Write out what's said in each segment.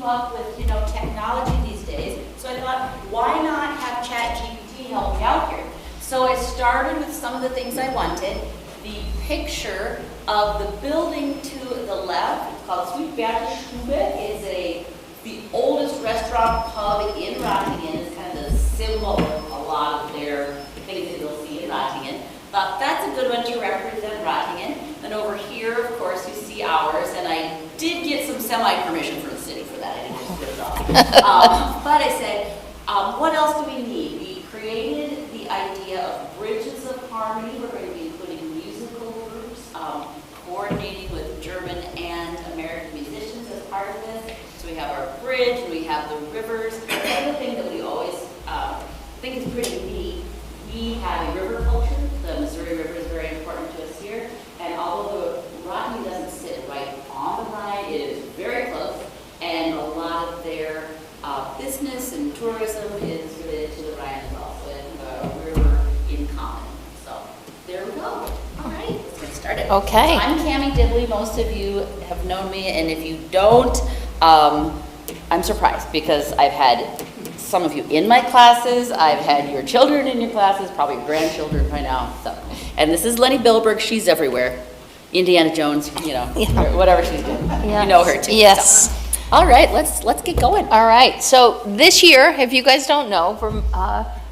up with, you know, technology these days. So I thought, why not have ChatGPT help me out here? So I started with some of the things I wanted. The picture of the building to the left, it's called Sweet Stube, is the oldest restaurant pub in Ratingen. It's kind of the symbol of a lot of their things that you'll see in Ratingen. That's a good one to represent Ratingen. And over here, of course, you see ours, and I did get some semi-permission from the city for that. I didn't just put it off. But I said, what else do we need? We created the idea of bridges of harmony. We're going to be including musical groups, coordinating with German and American musicians as part of this. So we have our bridge, and we have the rivers. Another thing that we always think is pretty neat, we have a river culture. The Missouri River is very important to us here. And although the Ratingen doesn't sit right on the Rhine, it is very close. And a lot of their business and tourism is related to the Rhine as well. So it's a river in common. So there we go. All right, let's get started. Okay. So I'm Cammie Dibley. Most of you have known me, and if you don't, I'm surprised because I've had some of you in my classes. I've had your children in your classes, probably grandchildren by now. So, and this is Lenni Billberg. She's everywhere. Indiana Jones, you know, whatever she's doing. Yes. You know her too. Yes. So. All right, let's get going. All right. So this year, if you guys don't know,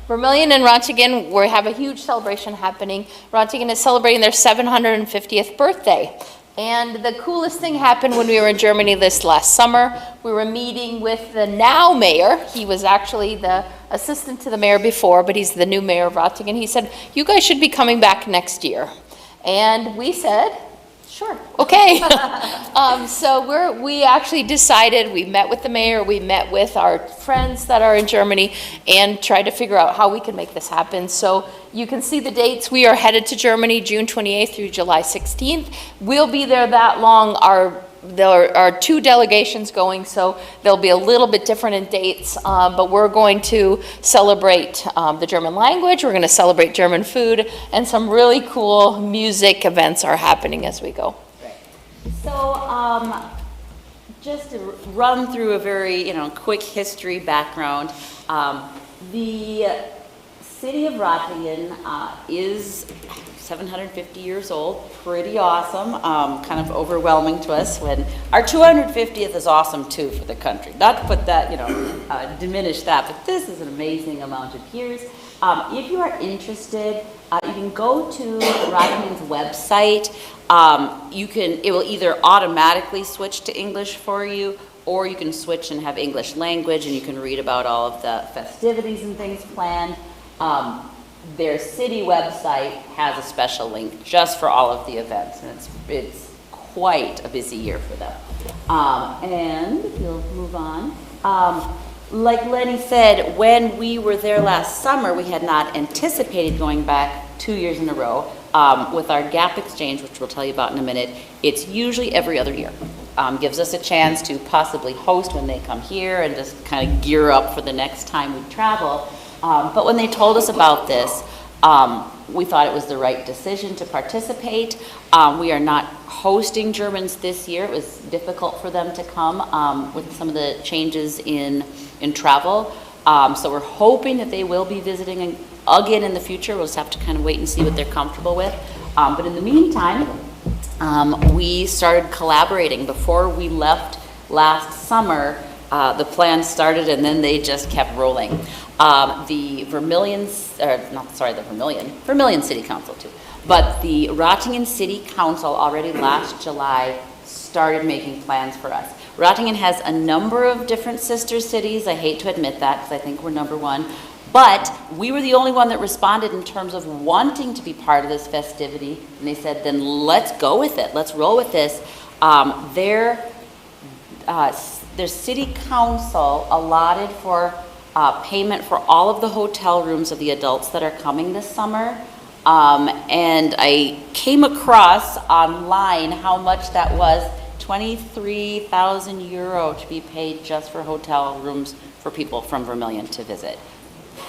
Vermillion and Ratigen, we have a huge celebration happening. Ratigen is celebrating their 750th birthday. And the coolest thing happened when we were in Germany this last summer. We were meeting with the now mayor. He was actually the assistant to the mayor before, but he's the new mayor of Ratingen. He said, you guys should be coming back next year. And we said, sure, okay. So we actually decided, we met with the mayor, we met with our friends that are in Germany and tried to figure out how we could make this happen. So you can see the dates. We are headed to Germany June 28th through July 16th. We'll be there that long. There are two delegations going, so they'll be a little bit different in dates, but we're going to celebrate the German language, we're going to celebrate German food, and some really cool music events are happening as we go. Right. So just to run through a very quick history background, the city of Ratingen is 750 years old, pretty awesome, kind of overwhelming to us when our 250th is awesome too for the country. Not to put that, diminish that, but this is an amazing amount of years. If you are interested, you can go to Ratingen's website. It will either automatically switch to English for you, or you can switch and have English language, and you can read about all of the festivities and things planned. Their city website has a special link just for all of the events, and it's quite a busy year for them. And we'll move on. Like Lenny said, when we were there last summer, we had not anticipated going back 2 years in a row. With our GAPP exchange, which we'll tell you about in a minute, it's usually every other year. Gives us a chance to possibly host when they come here and just kind of gear up for the next time we travel. But when they told us about this, we thought it was the right decision to participate. We are not hosting Germans this year. It was difficult for them to come with some of the changes in travel. So we're hoping that they will be visiting again in the future. We'll just have to kind of wait and see what they're comfortable with. But in the meantime, we started collaborating. Before we left last summer, the plan started and then they just kept rolling. Vermillion City Council too, but the Ratingen City Council already last July started making plans for us. Ratingen has a number of different sister cities. I hate to admit that because I think we're number one, but we were the only one that responded in terms of wanting to be part of this festivity, and they said, then let's go with it. Let's roll with this. Their city council allotted for payment for all of the hotel rooms of the adults that are coming this summer. And I came across online how much that was, 23,000 euro to be paid just for hotel rooms for people from Vermillion to visit.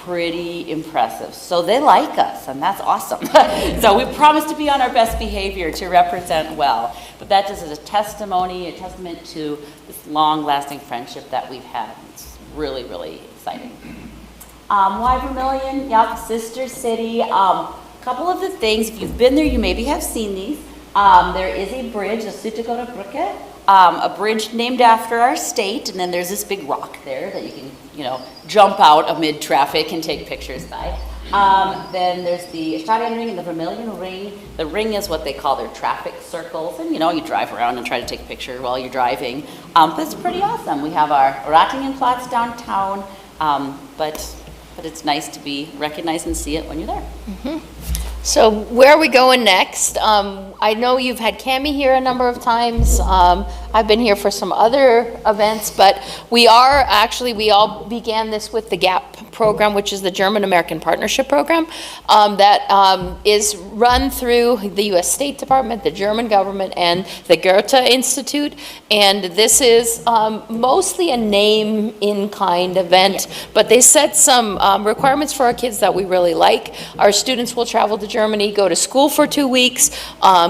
pretty impressive. So they like us, and that's awesome. So we promise to be on our best behavior to represent well. But that just is a testimony, a testament to this long-lasting friendship that we've had. It's really, really exciting. Why Vermillion? Yeah, sister city. Couple of the things, if you've been there, you maybe have seen these. There is a bridge, the Sutagota Brücke, a bridge named after our state, and then there's this big rock there that you can, jump out amid traffic and take pictures by. Then there's the Ratigen Ring and the Vermillion Ring. The ring is what they call their traffic circles, and you drive around and try to take a picture while you're driving. But it's pretty awesome. We have our Ratingen plots downtown, but it's nice to be recognized and see it when you're there. Mm-hmm. So where are we going next? I know you've had Cami here a number of times. I've been here for some other events, but we all began this with the GAPP program, which is the German-American Partnership Program, that is run through the U.S. State Department, the German government, and the Goethe Institute. And this is mostly a name-in-kind event, but they set some requirements for our kids that we really like. Our students will travel to Germany, go to school for 2 weeks,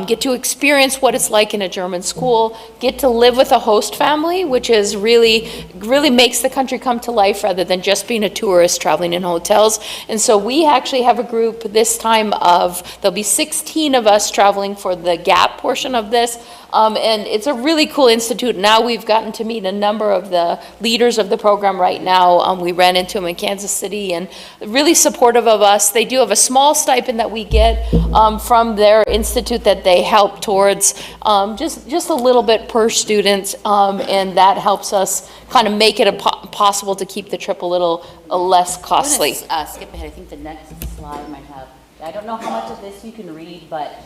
get to experience what it's like in a German school, get to live with a host family, which is really makes the country come to life rather than just being a tourist traveling in hotels. And so we actually have a group this time there'll be 16 of us traveling for the GAPP portion of this. And it's a really cool institute. Now we've gotten to meet a number of the leaders of the program right now. We ran into them in Kansas City and really supportive of us. They do have a small stipend that we get from their institute that they help towards just a little bit per student. And that helps us kind of make it possible to keep the trip a little less costly. I'm gonna, skip ahead. I think the next slide might have, I don't know how much of this you can read, but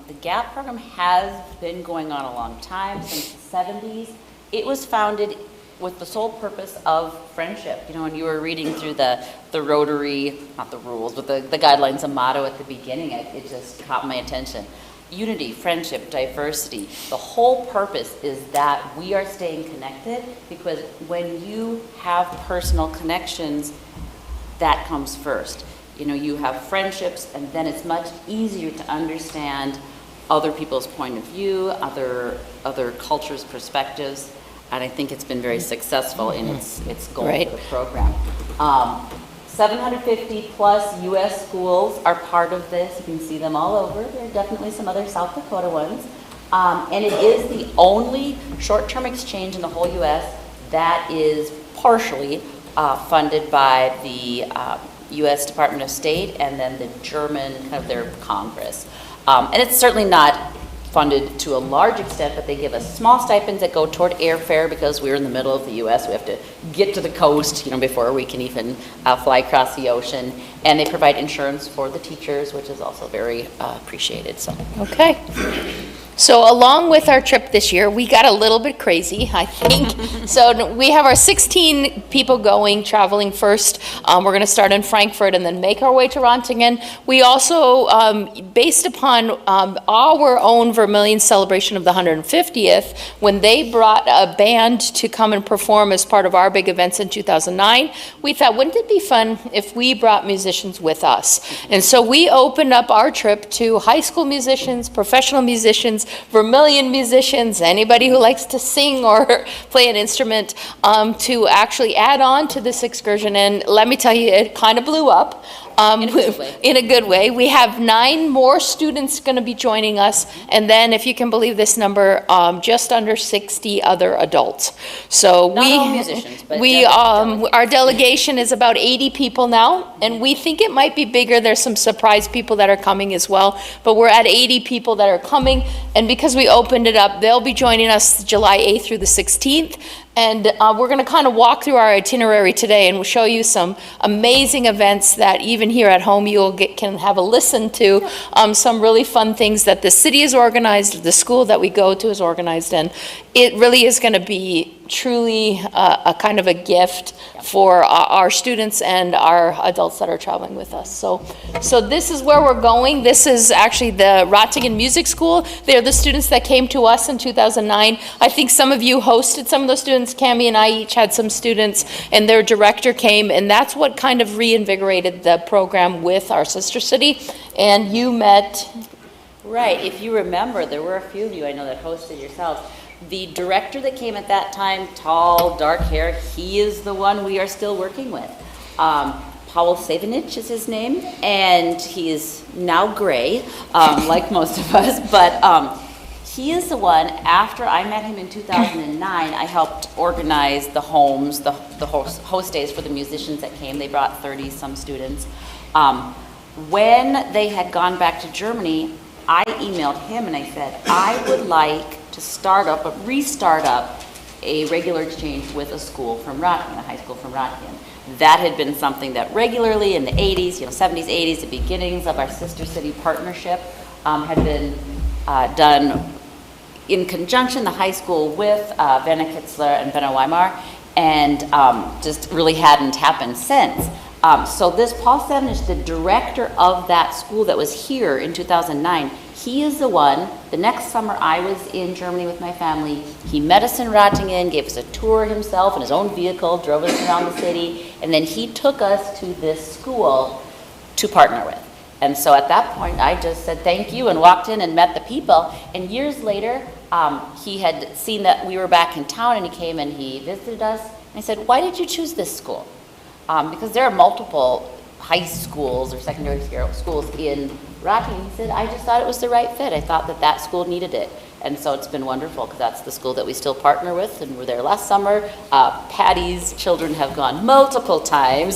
the GAPP program has been going on a long time, since the 70s. It was founded with the sole purpose of friendship. When you were reading through the Rotary, not the rules, but the guidelines and motto at the beginning, it just caught my attention. Unity, friendship, diversity. The whole purpose is that we are staying connected, because when you have personal connections, that comes first. You have friendships, and then it's much easier to understand other people's point of view, other cultures' perspectives, and I think it's been very successful in its goal Right. for the program. 750 plus U.S. schools are part of this. You can see them all over. There are definitely some other South Dakota ones. And it is the only short-term exchange in the whole U.S. that is partially funded by the U.S. Department of State and then the German, kind of their Congress. And it's certainly not funded to a large extent, but they give us small stipends that go toward airfare, because we're in the middle of the U.S. We have to get to the coast, before we can even fly across the ocean. And they provide insurance for the teachers, which is also very appreciated. So. Okay. So along with our trip this year, we got a little bit crazy, I think. So we have our 16 people traveling first. We're going to start in Frankfurt and then make our way to Ratingen. We also, based upon our own Vermillion celebration of the 150th, when they brought a band to come and perform as part of our big events in 2009, we thought, wouldn't it be fun if we brought musicians with us? And so we opened up our trip to high school musicians, professional musicians, Vermillion musicians, anybody who likes to sing or play an instrument, to actually add on to this excursion. And let me tell you, it kind of blew up. In a good way. In a good way. We have 9 more students going to be joining us, and then, if you can believe this number, just under 60 other adults. So Not all musicians, but our delegation is about 80 people now, and we think it might be bigger. There's some surprise people that are coming as well, but we're at 80 people that are coming, and because we opened it up, they'll be joining us July 8th through the 16th. And we're going to kind of walk through our itinerary today, and we'll show you some amazing events that even here at home can have a listen to. Some really fun things that the city is organized, the school that we go to is organized, and it really is going to be truly a kind of a gift for our students and our adults that are traveling with us. So this is where we're going. This is actually the Ratigen Music School. They're the students that came to us in 2009. I think some of you hosted some of those students. Cami and I each had some students, and their director came, and that's what kind of reinvigorated the program with our sister city. And you met... Right, if you remember, there were a few of you I know that hosted yourselves. The director that came at that time, tall, dark hair, he is the one we are still working with. Paul Savinich is his name, and he is now gray, like most of us, but he is the one, after I met him in 2009, I helped organize the homes, the host days for the musicians that came. They brought 30-some students. When they had gone back to Germany, I emailed him and I said, I would like to restart up a regular exchange with a school from Ratingen, a high school from Ratingen. That had been something that regularly in the 80s, 70s, 80s, the beginnings of our sister city partnership had been done in conjunction, the high school with Werner Kitzler and Benno Weimar, and just really hadn't happened since. So this Paul Savinich, the director of that school that was here in 2009, he is the one, the next summer I was in Germany with my family, he met us in Ratingen, gave us a tour himself in his own vehicle, drove us around the city, and then he took us to this school to partner with. And so at that point, I just said thank you and walked in and met the people. And years later, he had seen that we were back in town and he came and he visited us. And I said, why did you choose this school? Because there are multiple high schools or secondary schools in Ratingen. He said, I just thought it was the right fit. I thought that that school needed it. And so it's been wonderful because that's the school that we still partner with, and we're there last summer. Patty's children have gone multiple times.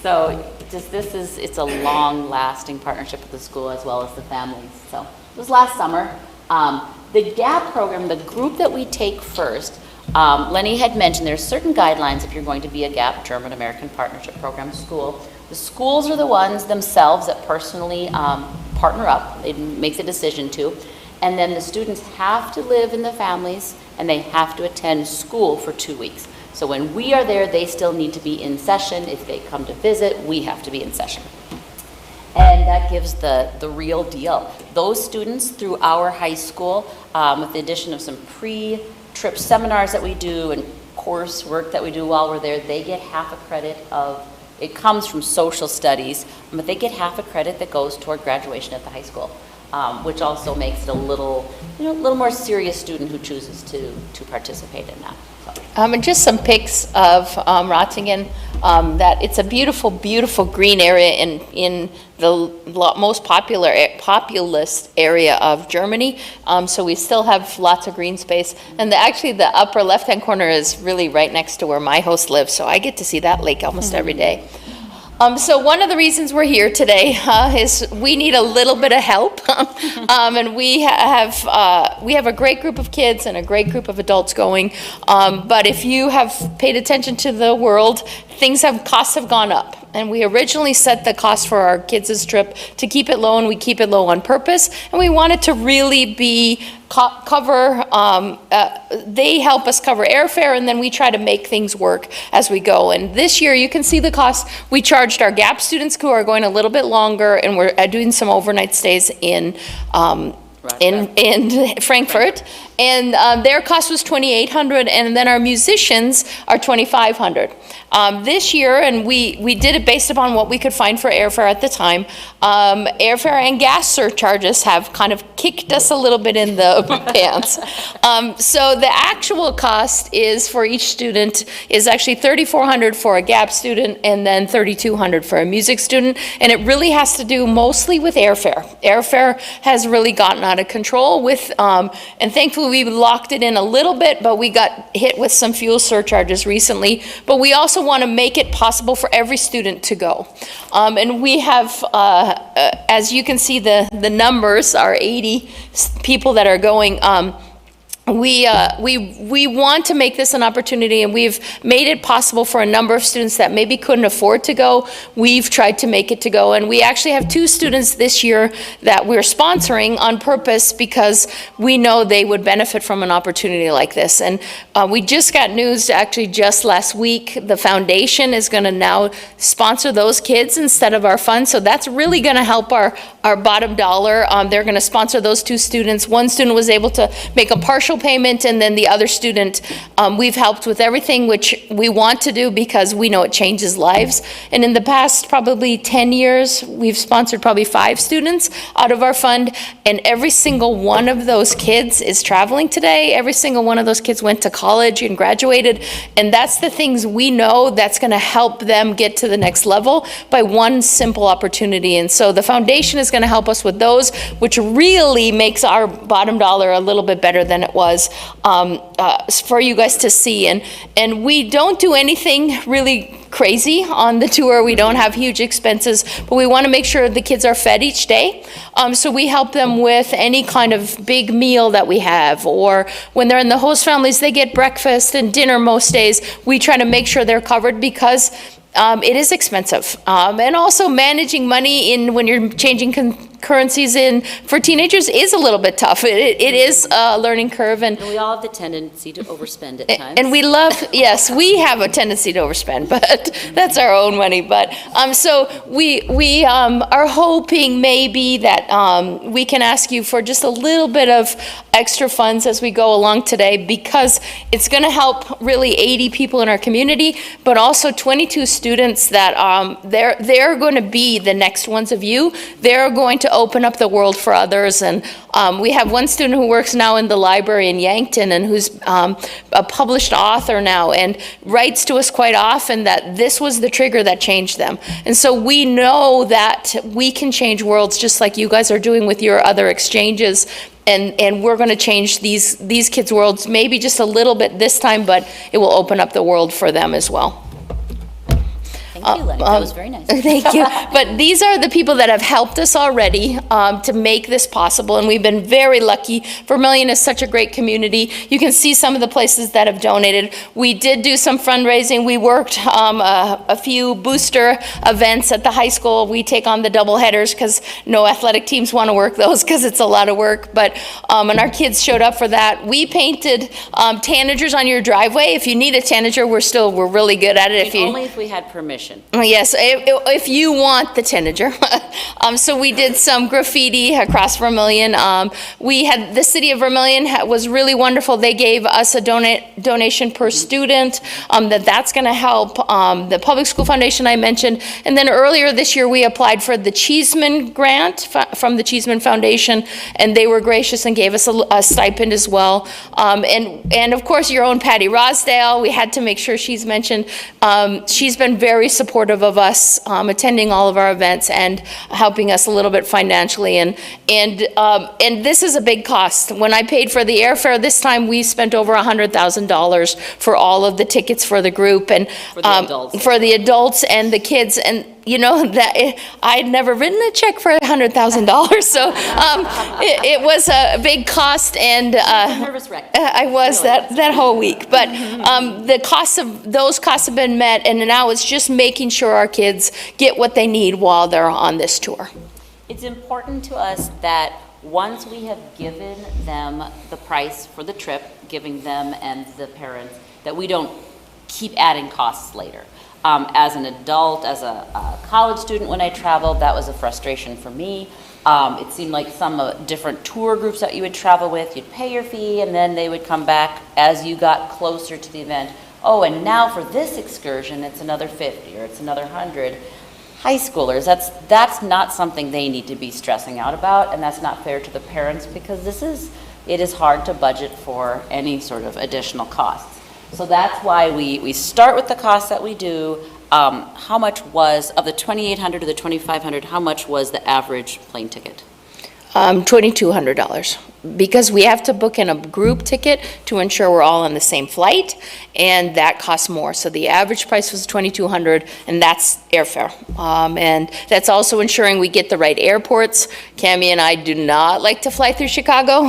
So just it's a long-lasting partnership with the school as well as the families. So it was last summer. The GAPP program, the group that we take first, Lenni had mentioned there's certain guidelines if you're going to be a GAPP, German-American Partnership Program school. The schools are the ones themselves that personally partner up. They make the decision to. And then the students have to live in the families and they have to attend school for 2 weeks. So when we are there, they still need to be in session. If they come to visit, we have to be in session. And that gives the real deal. Those students through our high school, with the addition of some pre-trip seminars that we do and coursework that we do while we're there, they get half a credit of, it comes from social studies, but they get half a credit that goes toward graduation at the high school, which also makes it a little more serious student who chooses to participate in that. So. And just some pics of Ratingen, that it's a beautiful, beautiful green area in the most populous area of Germany. So we still have lots of green space. And actually the upper left-hand corner is really right next to where my host lives. So I get to see that lake almost every day. So one of the reasons we're here today is we need a little bit of help, and we have a great group of kids and a great group of adults going. But if you have paid attention to the world, costs have gone up. And we originally set the cost for our kids' trip to keep it low, and we keep it low on purpose. And we want it to really be cover, they help us cover airfare, and then we try to make things work as we go. And this year, you can see the cost. We charged our GAPP students who are going a little bit longer, and we're doing some overnight stays in Frankfurt. And their cost was $2,800, and then our musicians are $2,500. This year, and we did it based upon what we could find for airfare at the time, airfare and gas surcharges have kind of kicked us a little bit in the pants. So the actual cost is for each student is actually $3,400 for a GAPP student and then $3,200 for a music student, and it really has to do mostly with airfare. Airfare has really gotten out of control with, and thankfully we locked it in a little bit, but we got hit with some fuel surcharges recently. But we also want to make it possible for every student to go. And we have, as you can see, the numbers are 80 people that are going. we want to make this an opportunity, and we've made it possible for a number of students that maybe couldn't afford to go. We've tried to make it to go, and we actually have 2 students this year that we're sponsoring on purpose because we know they would benefit from an opportunity like this. And we just got news actually just last week, the foundation is going to now sponsor those kids instead of our fund, so that's really going to help our bottom dollar. They're going to sponsor those 2 students. One student was able to make a partial payment, and then the other student, we've helped with everything which we want to do because we know it changes lives. And in the past probably 10 years, we've sponsored probably 5 students out of our fund, and every single one of those kids is traveling today. Every single one of those kids went to college and graduated, and that's the things we know that's going to help them get to the next level by one simple opportunity. And so the foundation is going to help us with those, which really makes our bottom dollar a little bit better than it was for you guys to see. And we don't do anything really crazy on the tour. We don't have huge expenses, but we want to make sure the kids are fed each day. So we help them with any kind of big meal that we have, or when they're in the host families, they get breakfast and dinner most days. We try to make sure they're covered because it is expensive. And also managing money when you're changing currencies in for teenagers is a little bit tough. It is a learning curve, and we all have the tendency to overspend at times. And we love, yes, we have a tendency to overspend, but that's our own money. But so we are hoping maybe that we can ask you for just a little bit of extra funds as we go along today, because it's going to help really 80 people in our community, but also 22 students that they're going to be the next ones of you. They're going to open up the world for others. And we have one student who works now in the library in Yankton, and who's a published author now, and writes to us quite often that this was the trigger that changed them. And so we know that we can change worlds just like you guys are doing with your other exchanges. And we're going to change these kids' worlds maybe just a little bit this time, but it will open up the world for them as well. Thank you, Lenni. That was very nice. Thank you. But these are the people that have helped us already to make this possible, and we've been very lucky. Vermillion is such a great community. You can see some of the places that have donated. We did do some fundraising. We worked a few booster events at the high school. We take on the double headers because no athletic teams want to work those because it's a lot of work. But and our kids showed up for that. We painted tanagers on your driveway. If you need a tanager, we're really good at it. Only if we had permission. Yes, if you want the tanager. So we did some graffiti across Vermillion. We had the city of Vermillion was really wonderful. They gave us a donation per student. That's going to help. The public school foundation I mentioned, and then earlier this year we applied for the Cheeseman grant from the Cheeseman Foundation, and they were gracious and gave us a stipend as well. And of course your own Patty Rosdale. We had to make sure she's mentioned. She's been very supportive of us attending all of our events and helping us a little bit financially, and this is a big cost. When I paid for the airfare this time, we spent over $100,000 for all of the tickets for the group, and for the adults and the kids. And you know that I'd never written a check for $100,000, so it was a big cost, and nervous wreck. I was that whole week. But those costs have been met, and now it's just making sure our kids get what they need while they're on this tour. It's important to us that once we have given them the price for the trip, giving them and the parents, that we don't keep adding costs later. As an adult, as a college student, when I traveled, that was a frustration for me. It seemed like some different tour groups that you would travel with, you'd pay your fee, and then they would come back as you got closer to the event. Oh, and now for this excursion, it's another 50 or it's another 100. High schoolers, that's not something they need to be stressing out about, and that's not fair to the parents, because it is hard to budget for any sort of additional costs. So that's why we start with the costs that we do. How much was, of the 2,800 to the 2,500, how much was the average plane ticket? $2,200. because we have to book in a group ticket to ensure we're all on the same flight, and that costs more. So the average price was $2,200, and that's airfare. And that's also ensuring we get the right airports. Cammie and I do not like to fly through Chicago.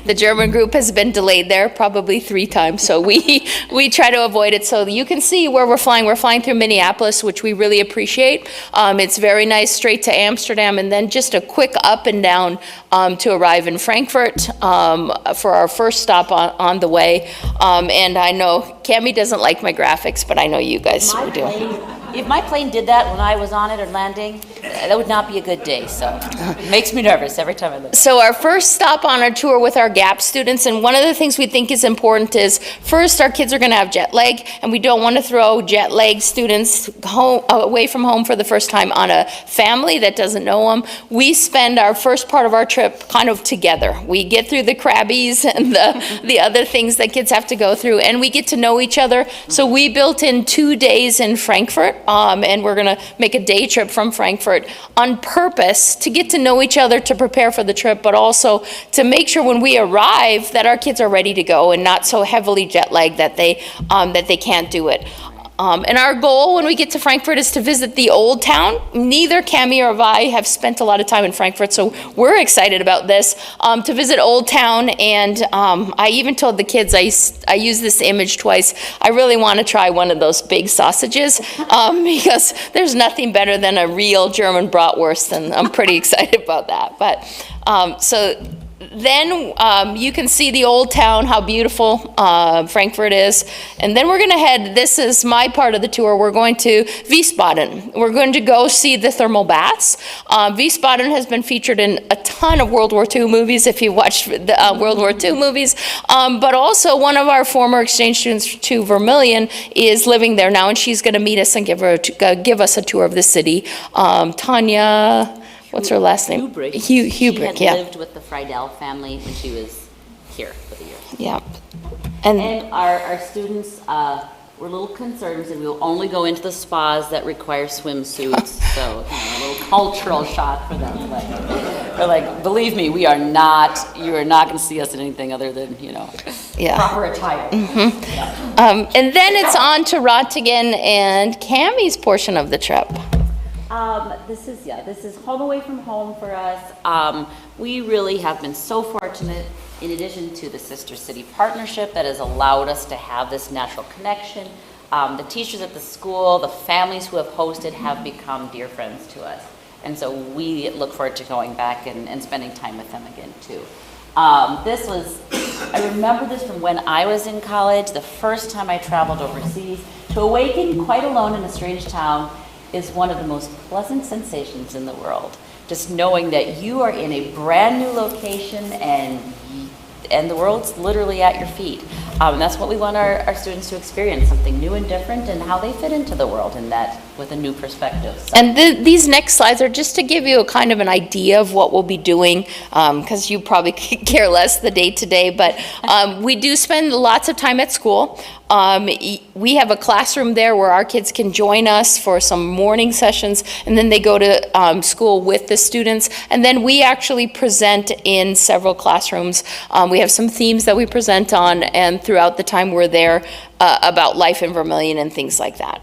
The German group has been delayed there probably 3 times, so we try to avoid it. So you can see where we're flying. We're flying through Minneapolis, which we really appreciate. It's very nice, straight to Amsterdam, and then just a quick up and down to arrive in Frankfurt for our first stop on the way. And I know Cammie doesn't like my graphics, but I know you guys do. If my plane did that when I was on it or landing, that would not be a good day. So it makes me nervous every time I look. So our first stop on our tour with our GAPP students, and one of the things we think is important is, first, our kids are going to have jet lag, and we don't want to throw jet lag students away from home for the first time on a family that doesn't know them. We spend our first part of our trip kind of together. We get through the Krabbies and the other things that kids have to go through, and we get to know each other. So we built in 2 days in Frankfurt, and we're going to make a day trip from Frankfurt on purpose to get to know each other, to prepare for the trip, but also to make sure when we arrive that our kids are ready to go and not so heavily jet lagged that they can't do it. And our goal when we get to Frankfurt is to visit the old town. Neither Cammie or I have spent a lot of time in Frankfurt, so we're excited about this, to visit Old Town. And I even told the kids, I use this image twice, I really want to try one of those big sausages, because there's nothing better than a real German bratwurst, and I'm pretty excited about that. But so then you can see the old town, how beautiful Frankfurt is. And then we're going to head, this is my part of the tour, we're going to Wiesbaden. We're going to go see the thermal baths. Wiesbaden has been featured in a ton of World War II movies, if you watched the World War II movies. But also one of our former exchange students to Vermillion is living there now, and she's going to meet us and give us a tour of the city. Tanya... What's her last name? Hubrick. Hubrick, She yeah. had lived with the Friedel family when she was here for the year. Yeah. And our students were a little concerned that we will only go into the spas that require swimsuits. So, a little cultural shock for them. They're like, believe me, you are not going to see us in anything other than, proper attire. Mm-hmm. Yeah. And then it's on to Ratingen and Cammie's portion of the trip. This is home away from home for us. We really have been so fortunate, in addition to the Sister City partnership that has allowed us to have this natural connection. The teachers at the school, the families who have hosted have become dear friends to us. And so we look forward to going back and spending time with them again too. I remember this from when I was in college, the first time I traveled overseas. To awaken quite alone in a strange town is one of the most pleasant sensations in the world. Just knowing that you are in a brand new location and the world's literally at your feet. And that's what we want our students to experience, something new and different, and how they fit into the world in that with a new perspective. So. And these next slides are just to give you a kind of an idea of what we'll be doing, because you probably could care less the day-to-day, but we do spend lots of time at school. We have a classroom there where our kids can join us for some morning sessions, and then they go to school with the students, and then we actually present in several classrooms. We have some themes that we present on, and throughout the time we're there, about life in Vermillion and things like that.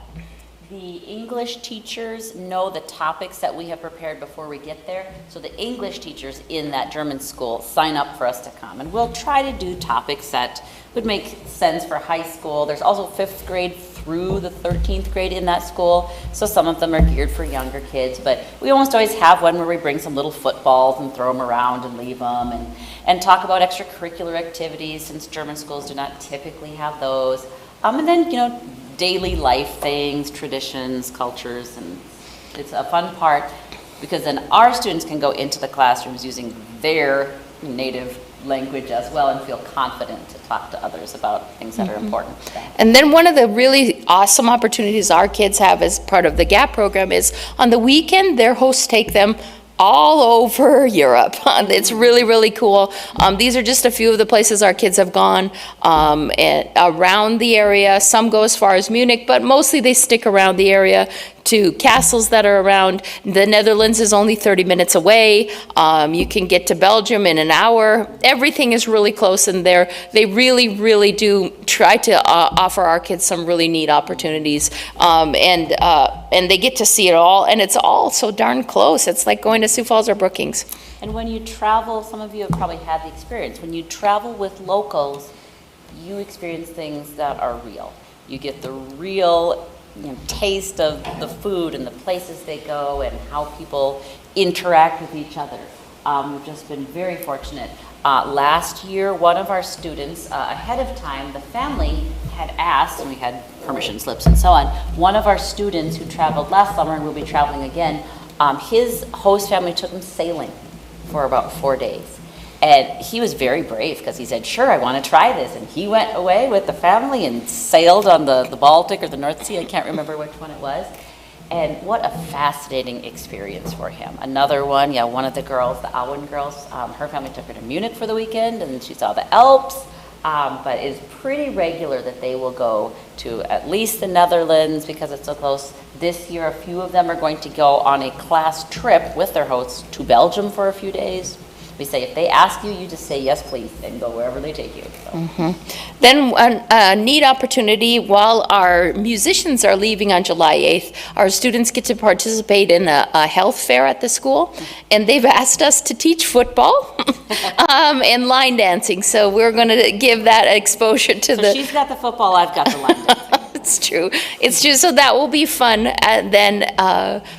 The English teachers know the topics that we have prepared before we get there, so the English teachers in that German school sign up for us to come, and we'll try to do topics that would make sense for high school. There's also 5th grade through the 13th grade in that school, so some of them are geared for younger kids, but we almost always have one where we bring some little footballs and throw them around and leave them, and talk about extracurricular activities, since German schools do not typically have those. And then, daily life things, traditions, cultures, and it's a fun part because then our students can go into the classrooms using their native language as well and feel confident to talk to others about things that are important to them. And then one of the really awesome opportunities our kids have as part of the GAPP program is on the weekend, their hosts take them all over Europe. It's really, really cool. These are just a few of the places our kids have gone and around the area. Some go as far as Munich, but mostly they stick around the area to castles that are around. The Netherlands is only 30 minutes away. You can get to Belgium in an hour. Everything is really close, and they really, really do try to offer our kids some really neat opportunities. And they get to see it all, and it's all so darn close. It's like going to Sioux Falls or Brookings. And when you travel, some of you have probably had the experience, when you travel with locals, you experience things that are real. You get the real taste of the food and the places they go and how people interact with each other. We've just been very fortunate. Last year, one of our students, ahead of time, the family had asked, and we had permission slips and so on, one of our students who traveled last summer and will be traveling again, his host family took him sailing for about 4 days. And he was very brave because he said, sure, I want to try this. And he went away with the family and sailed on the Baltic or the North Sea. I can't remember which one it was. And what a fascinating experience for him. Another one, one of the girls, the Auen girls, her family took her to Munich for the weekend and she saw the Alps. But it's pretty regular that they will go to at least the Netherlands because it's so close. This year, a few of them are going to go on a class trip with their hosts to Belgium for a few days. We say if they ask you, you just say yes, please, and go wherever they take you. So. Then a neat opportunity, while our musicians are leaving on July 8th, our students get to participate in a health fair at the school, and they've asked us to teach football and line dancing, so we're going to give that exposure to So she's got the football, I've got the line dancing. It's true. It's true. So that will be fun then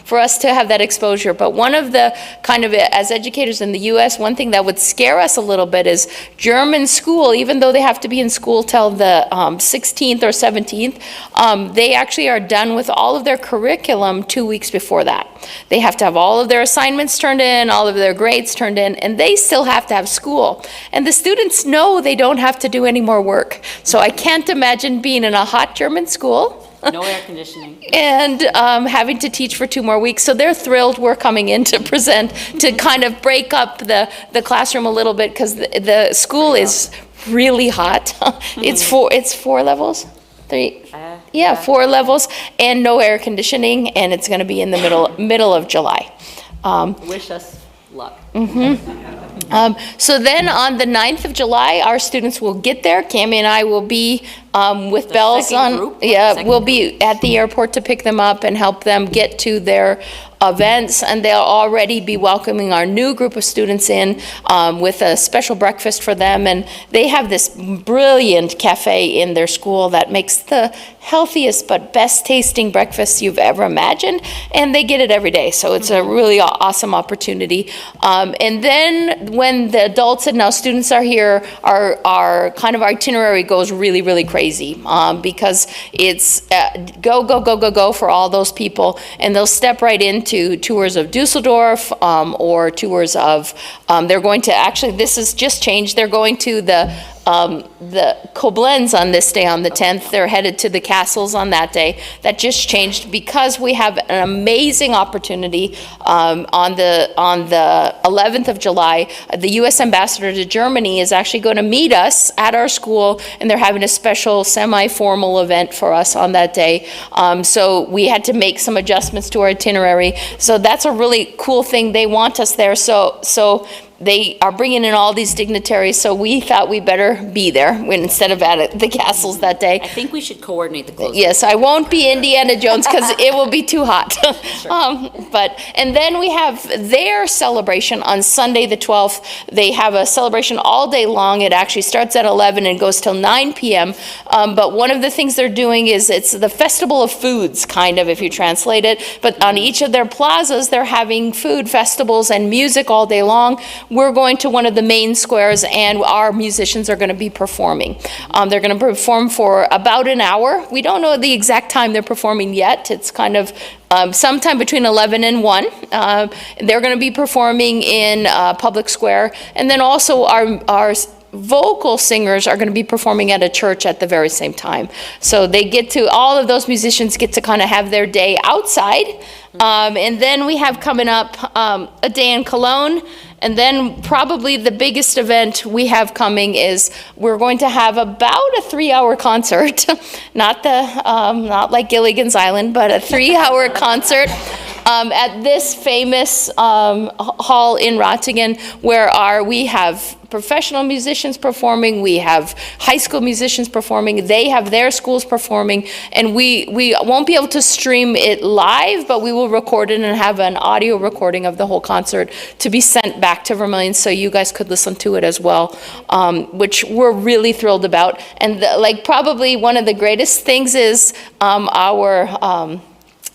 for us to have that exposure. But one of the kind of, as educators in the U.S., one thing that would scare us a little bit is German school, even though they have to be in school till the 16th or 17th, they actually are done with all of their curriculum 2 weeks before that. They have to have all of their assignments turned in, all of their grades turned in, and they still have to have school. And the students know they don't have to do any more work. So I can't imagine being in a hot German school. No air conditioning. And having to teach for 2 more weeks. So they're thrilled we're coming in to present, to kind of break up the classroom a little bit, because the school is really hot. It's four levels? 3? Yeah, 4 levels, and no air conditioning, and it's going to be in the middle of July. Wish us luck. So then on the 9th of July, our students will get there. Cami and I will be with bells on. Group? We'll be at the airport to pick them up and help them get to their events, and they'll already be welcoming our new group of students in with a special breakfast for them. And they have this brilliant cafe in their school that makes the healthiest but best tasting breakfast you've ever imagined, and they get it every day. So it's a really awesome opportunity. And then when the adults and now students are here, our kind of itinerary goes really, really crazy because it's go for all those people, and they'll step right into tours of Dusseldorf or tours of, they're going to, actually this has just changed, they're going to the Koblenz on this day, on the 10th. They're headed to the castles on that day. That just changed because we have an amazing opportunity on the 11th of July. The U.S. ambassador to Germany is actually going to meet us at our school, and they're having a special semi-formal event for us on that day. So we had to make some adjustments to our itinerary. So that's a really cool thing. They want us there. So they are bringing in all these dignitaries, so we thought we better be there instead of at the castles that day. I think we should coordinate the closing. Yes, I won't be Indiana Jones because it will be too hot. And then we have their celebration on Sunday the 12th. They have a celebration all day long. It actually starts at 11 and goes till 9 p.m. But one of the things they're doing is it's the Festival of Foods, kind of, if you translate it. But on each of their plazas, they're having food festivals and music all day long. We're going to one of the main squares, and our musicians are going to be performing. They're going to perform for about an hour. We don't know the exact time they're performing yet. It's kind of sometime between 11 and 1. They're going to be performing in Public Square. And then also our vocal singers are going to be performing at a church at the very same time. So they get to, all of those musicians get to kind of have their day outside. And then we have coming up a day in Cologne. And then probably the biggest event we have coming is we're going to have about a 3-hour concert, not like Gilligan's Island, but a 3-hour concert at this famous hall in Ratingen, where we have professional musicians performing, we have high school musicians performing, they have their schools performing, and we won't be able to stream it live, but we will record it and have an audio recording of the whole concert to be sent back to Vermillion so you guys could listen to it as well, which we're really thrilled about. And probably one of the greatest things is our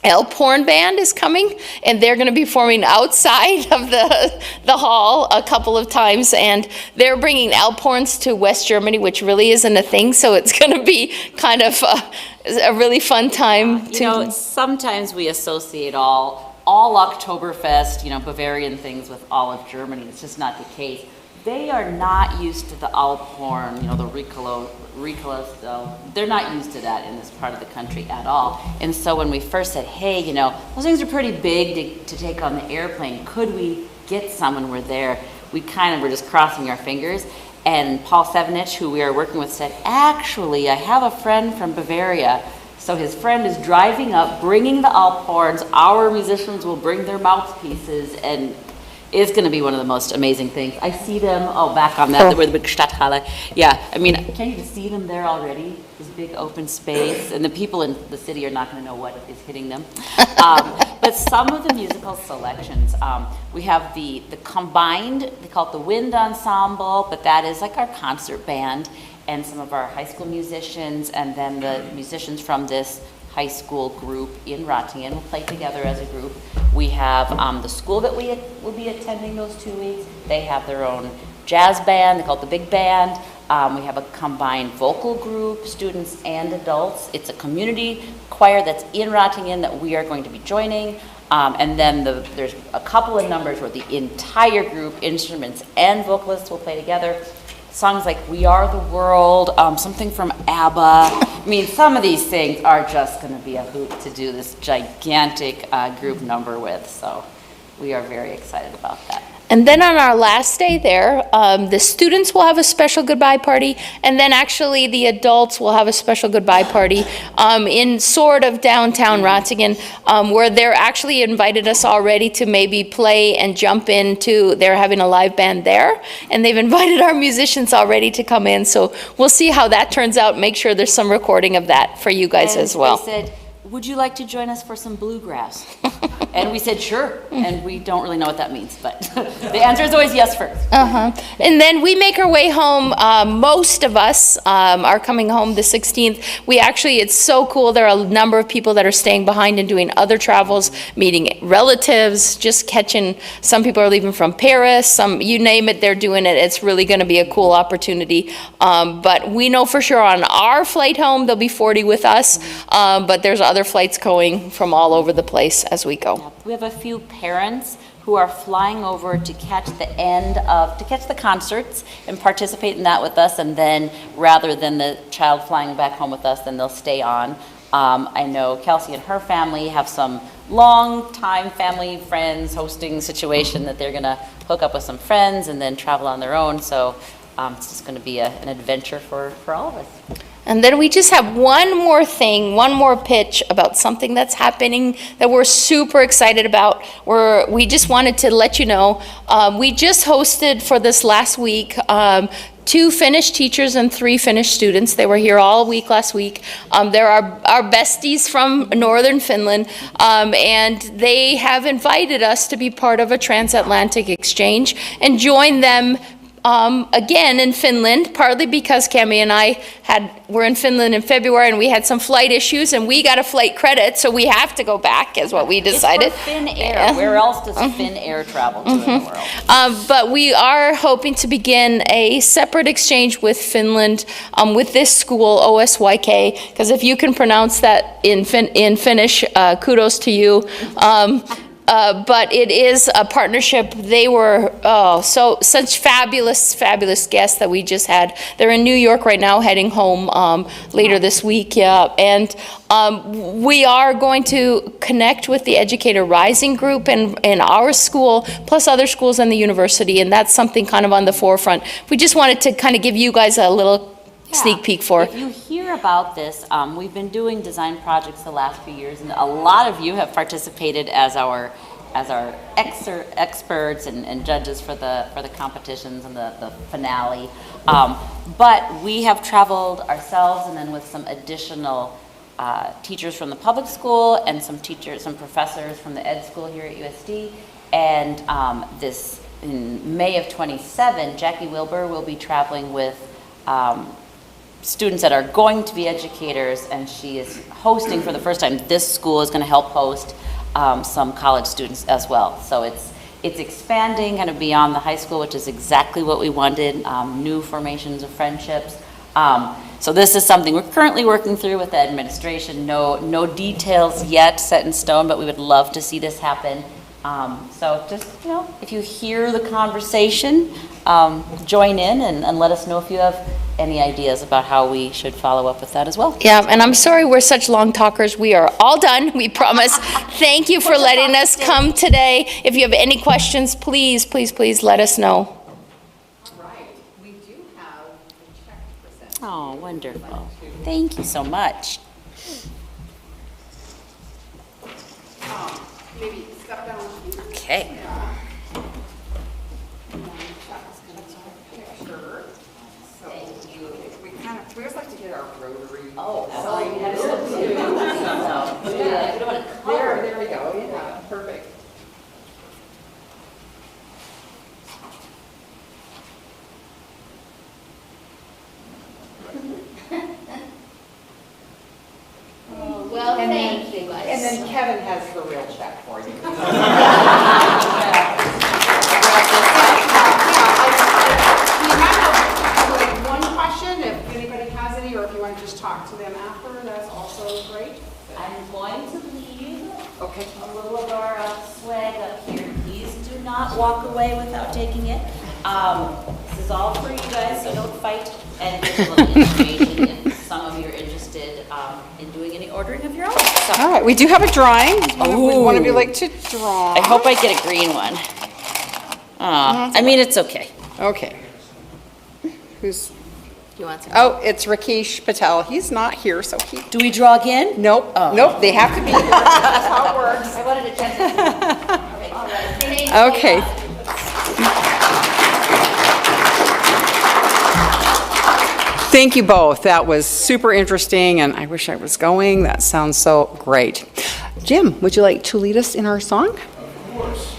Elk Horn Band is coming, and they're going to be performing outside of the hall a couple of times, and they're bringing Elk horns to West Germany, which really isn't a thing, so it's going to be kind of a really fun time. You know, sometimes we associate all Oktoberfest, Bavarian things with all of Germany. It's just not the case. They are not used to the Alphorn, the Ricola, so they're not used to that in this part of the country at all. And so when we first said, hey, those things are pretty big to take on the airplane, could we get some when we're there? We kind of were just crossing our fingers. And Paul Sevenich, who we are working with, said, actually, I have a friend from Bavaria. So his friend is driving up, bringing the Alphorns. Our musicians will bring their mouthpieces, and it's going to be one of the most amazing things. I see them, back on that, where the big Stadthalle. Yeah, I mean, can you just see them there already? This big open space, and the people in the city are not going to know what is hitting them. But some of the musical selections, we have the combined, they call it the Wind Ensemble, but that is like our concert band, and some of our high school musicians, and then the musicians from this high school group in Ratingen will play together as a group. We have the school that we will be attending those 2 weeks. They have their own jazz band, they call it the Big Band. We have a combined vocal group, students and adults. It's a community choir that's in Ratingen that we are going to be joining. And then there's a couple of numbers where the entire group, instruments and vocalists, will play together. Songs like We Are the World, something from ABBA. I mean, some of these things are just going to be a hoot to do this gigantic group number with. So we are very excited about that. And then on our last day there, the students will have a special goodbye party, and then actually the adults will have a special goodbye party in sort of downtown Ratingen, where they're actually invited us already to maybe play and jump into, they're having a live band there, and they've invited our musicians already to come in, so we'll see how that turns out. Make sure there's some recording of that for you guys as well. They said, would you like to join us for some bluegrass? And we said, sure. And we don't really know what that means, but the answer is always yes first. And then we make our way home. Most of us are coming home the 16th. It's so cool. There are a number of people that are staying behind and doing other travels, meeting relatives, just catching, some people are leaving from Paris, you name it, they're doing it. It's really going to be a cool opportunity. But we know for sure on our flight home, there'll be 40 with us, but there's other flights going from all over the place as we go. We have a few parents who are flying over to catch the concerts and participate in that with us, and then rather than the child flying back home with us, then they'll stay on. I know Kelsey and her family have some long-time family friends hosting situation that they're going to hook up with some friends and then travel on their own, so it's just going to be an adventure for all of us. And then we just have one more pitch about something that's happening that we're super excited about. We just wanted to let you know, we just hosted for this last week 2 Finnish teachers and 3 Finnish students. They were here all week last week. They're our besties from Northern Finland, and they have invited us to be part of a transatlantic exchange and join them again in Finland, partly because Cami and I were in Finland in February and we had some flight issues and we got a flight credit, so we have to go back, is what we decided. It's for Finnair. Where else does Finnair travel to in the world? But we are hoping to begin a separate exchange with Finland, with this school, OSYK, because if you can pronounce that in Finnish, kudos to you. But it is a partnership. They were, such fabulous, fabulous guests that we just had. They're in New York right now, heading home later this week, yeah. And we are going to connect with the Educator Rising group in our school, plus other schools in the university, and that's something kind of on the forefront. We just wanted to kind of give you guys a little sneak peek for. If you hear about this, we've been doing design projects the last few years, and a lot of you have participated as our experts and judges for the competitions and the finale. But we have traveled ourselves, and then with some additional teachers from the public school and some professors from the ed school here at USD. And this in May of 27, Jackie Wilbur will be traveling with students that are going to be educators, and she is hosting for the first time. This school is going to help host some college students as well. So it's expanding kind of beyond the high school, which is exactly what we wanted, new formations of friendships. So this is something we're currently working through with the administration. No details yet set in stone, but we would love to see this happen. So just, if you hear the conversation, join in and let us know if you have any ideas about how we should follow up with that as well. Yeah, and I'm sorry we're such long talkers. We are all done, we promise. Thank you for letting us come today. If you have any questions, please, please, please let us know. All right, we do have a check percent. Oh, wonderful. Thank you so much. Maybe step down. Okay. Picture. So we always like to get our rotary. Oh, There we go. Yeah, perfect. Well, thank you guys. And then Kevin has the real check for you. One question, if anybody has any, or if you want to just talk to them after, that's also great. I'm going to leave Okay. a little of our swag up here. Please do not walk away without taking it. This is all for you guys, so don't fight. And there's a little information if some of you are interested in doing any ordering of your own. So, All right, we do have a drawing. Would one of you Ooh. like to draw? I hope I get a green one. I mean, it's okay. Okay. Who's, You want some? oh, it's Rakesh Patel. He's not here, so he, Do we draw again? nope, Oh. nope, they have to be here. That's how it works. I wanted to check this. All right. Okay. Thank you both. That was super interesting, and I wish I was going. That sounds so great. Jim, would you like to lead us in our song? Of course.